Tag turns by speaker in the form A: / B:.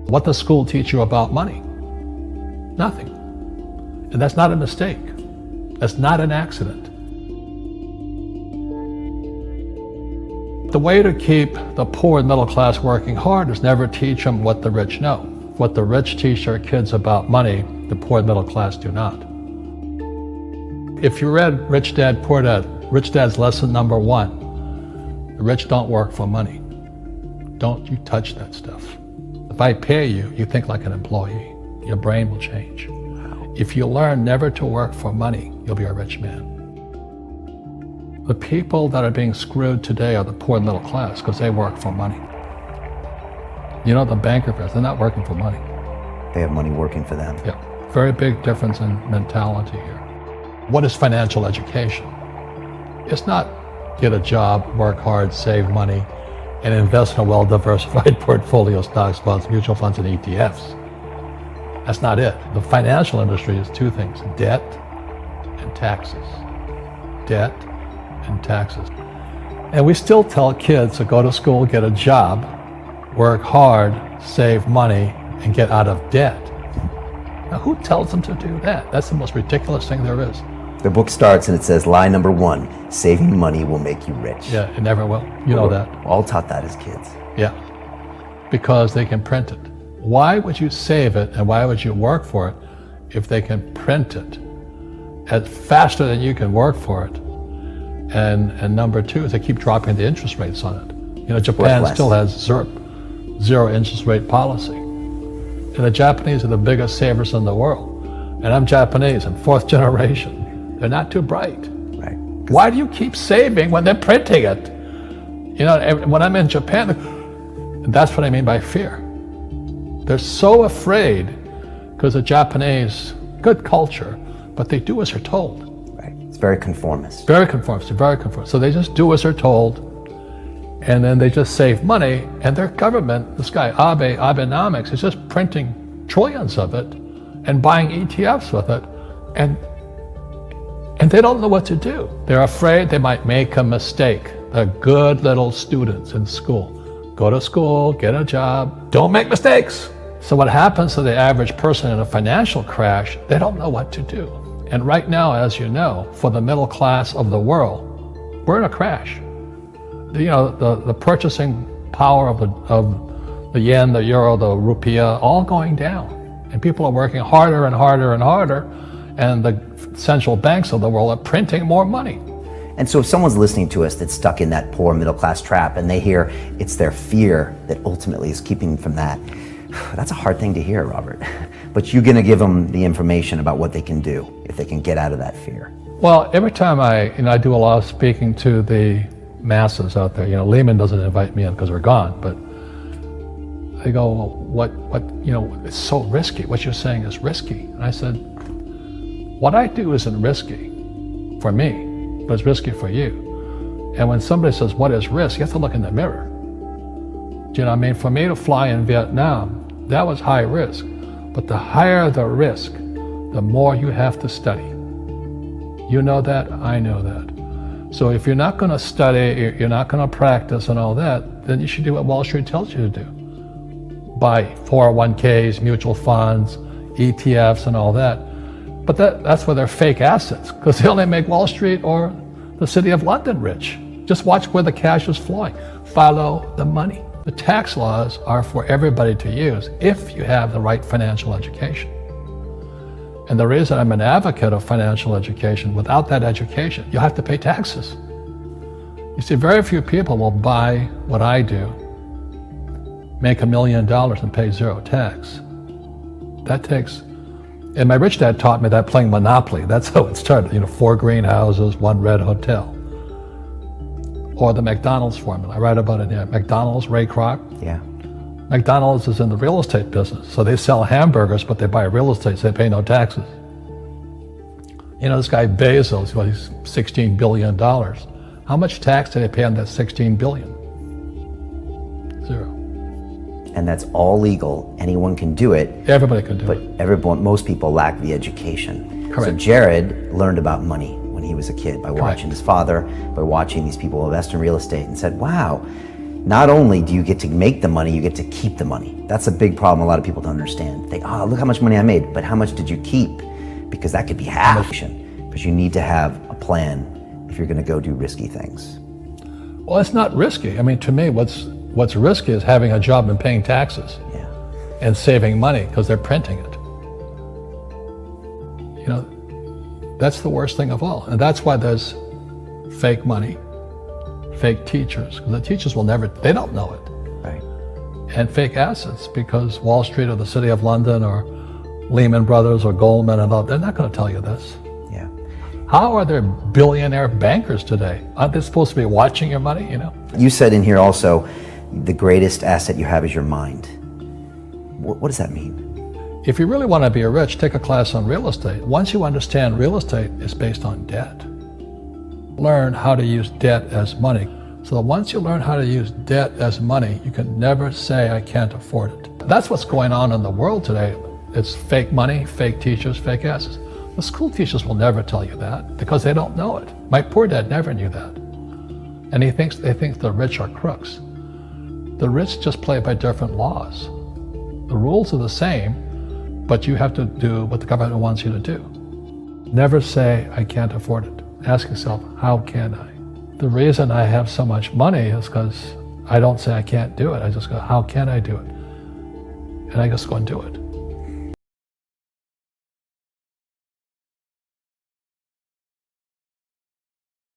A: What does school teach you about money? Nothing. And that's not a mistake. That's not an accident. The way to keep the poor and middle class working hard is never teach them what the rich know. What the rich teach their kids about money, the poor and middle class do not. If you read Rich Dad, Poor Dad, Rich Dad's lesson number 1, the rich don't work for money. Don't you touch that stuff. If I pay you, you think like an employee. Your brain will change. If you learn never to work for money, you'll be a rich man. The people that are being screwed today are the poor and middle class because they work for money. You know, the banker guys, they're not working for money.
B: They have money working for them.
A: Yeah, very big difference in mentality here. What is financial education? It's not get a job, work hard, save money, and invest in a well-diversified portfolio of stocks, bonds, mutual funds, and ETFs. That's not it. The financial industry is 2 things, debt and taxes. Debt and taxes. And we still tell kids to go to school, get a job, work hard, save money, and get out of debt. Now, who tells them to do that? That's the most ridiculous thing there is.
B: The book starts and it says, lie number 1, saving money will make you rich.
A: Yeah, it never will. You know that.
B: We're all taught that as kids.
A: Yeah, because they can print it. Why would you save it and why would you work for it if they can print it faster than you can work for it? And number 2 is they keep dropping the interest rates on it. You know, Japan still has zero interest rate policy. And the Japanese are the biggest savers in the world. And I'm Japanese, I'm 4th generation. They're not too bright.
B: Right.
A: Why do you keep saving when they're printing it? You know, when I'm in Japan, and that's what I mean by fear. They're so afraid because the Japanese, good culture, but they do as they're told.
B: Right. It's very conformist.
A: Very conformist, very conformist. So they just do as they're told, and then they just save money, and their government, this guy Abenomics, is just printing trillions of it and buying ETFs with it, and they don't know what to do. They're afraid they might make a mistake. They're good little students in school. Go to school, get a job, don't make mistakes. So what happens to the average person in a financial crash, they don't know what to do. And right now, as you know, for the middle class of the world, we're in a crash. You know, the purchasing power of the yen, the euro, the rupiah, all going down. And people are working harder and harder and harder, and the central banks of the world are printing more money.
B: And so if someone's listening to us that's stuck in that poor middle class trap and they hear it's their fear that ultimately is keeping them from that, that's a hard thing to hear, Robert. But you're going to give them the information about what they can do if they can get out of that fear.
A: Well, every time I do a lot of speaking to the masses out there. You know, Lehman doesn't invite me in because we're gone, but they go, well, it's so risky. What you're saying is risky. And I said, what I do isn't risky for me, but it's risky for you. And when somebody says, what is risk? You have to look in the mirror. Do you know what I mean? For me to fly in Vietnam, that was high risk. But the higher the risk, the more you have to study. You know that, I know that. So if you're not going to study, you're not going to practice and all that, then you should do what Wall Street tells you to do. Buy 401ks, mutual funds, ETFs and all that. But that's where they're fake assets, because they only make Wall Street or the City of London rich. Just watch where the cash is flowing. Follow the money. The tax laws are for everybody to use if you have the right financial education. And the reason I'm an advocate of financial education, without that education, you have to pay taxes. You see, very few people will buy what I do, make $1 million and pay zero tax. That takes, and my rich dad taught me that playing Monopoly. That's how it started, 4 greenhouses, 1 red hotel. Or the McDonald's formula, I write about it here. McDonald's, Ray Kroc.
B: Yeah.
A: McDonald's is in the real estate business. So they sell hamburgers, but they buy real estate, so they pay no taxes. This guy Bezos, he's $16 billion. How much tax did they pay on that $16 billion? Zero.
B: And that's all legal. Anyone can do it.
A: Everybody can do it.
B: But most people lack the education.
A: Correct.
B: So Jared learned about money when he was a kid by watching his father, by watching these people invest in real estate, and said, wow, Not only do you get to make the money, you get to keep the money. That's a big problem a lot of people don't understand. They, oh, look how much money I made, but how much did you keep? Because that could be half. But you need to have a plan if you're gonna go do risky things.
A: Well, it's not risky. I mean, to me, what's risky is having a job and paying taxes.
B: Yeah.
A: And saving money because they're printing it. You know, that's the worst thing of all. And that's why there's fake money, fake teachers, because the teachers will never, they don't know it.
B: Right.
A: And fake assets, because Wall Street or the City of London or Lehman Brothers or Goldman and all, they're not going to tell you this.
B: Yeah.
A: How are there billionaire bankers today? Aren't they supposed to be watching your money, you know?
B: You said in here also, the greatest asset you have is your mind. What does that mean?
A: If you really want to be rich, take a class on real estate. Once you understand real estate is based on debt, learn how to use debt as money. So that once you learn how to use debt as money, you can never say, I can't afford it. That's what's going on in the world today. It's fake money, fake teachers, fake asses. The school teachers will never tell you that because they don't know it. My poor dad never knew that. And they think the rich are crooks. The rich just play by different laws. The rules are the same, but you have to do what the government wants you to do. Never say, I can't afford it. Ask yourself, how can I? The reason I have so much money is because I don't say I can't do it. I just go, how can I do it? And I just go and do it.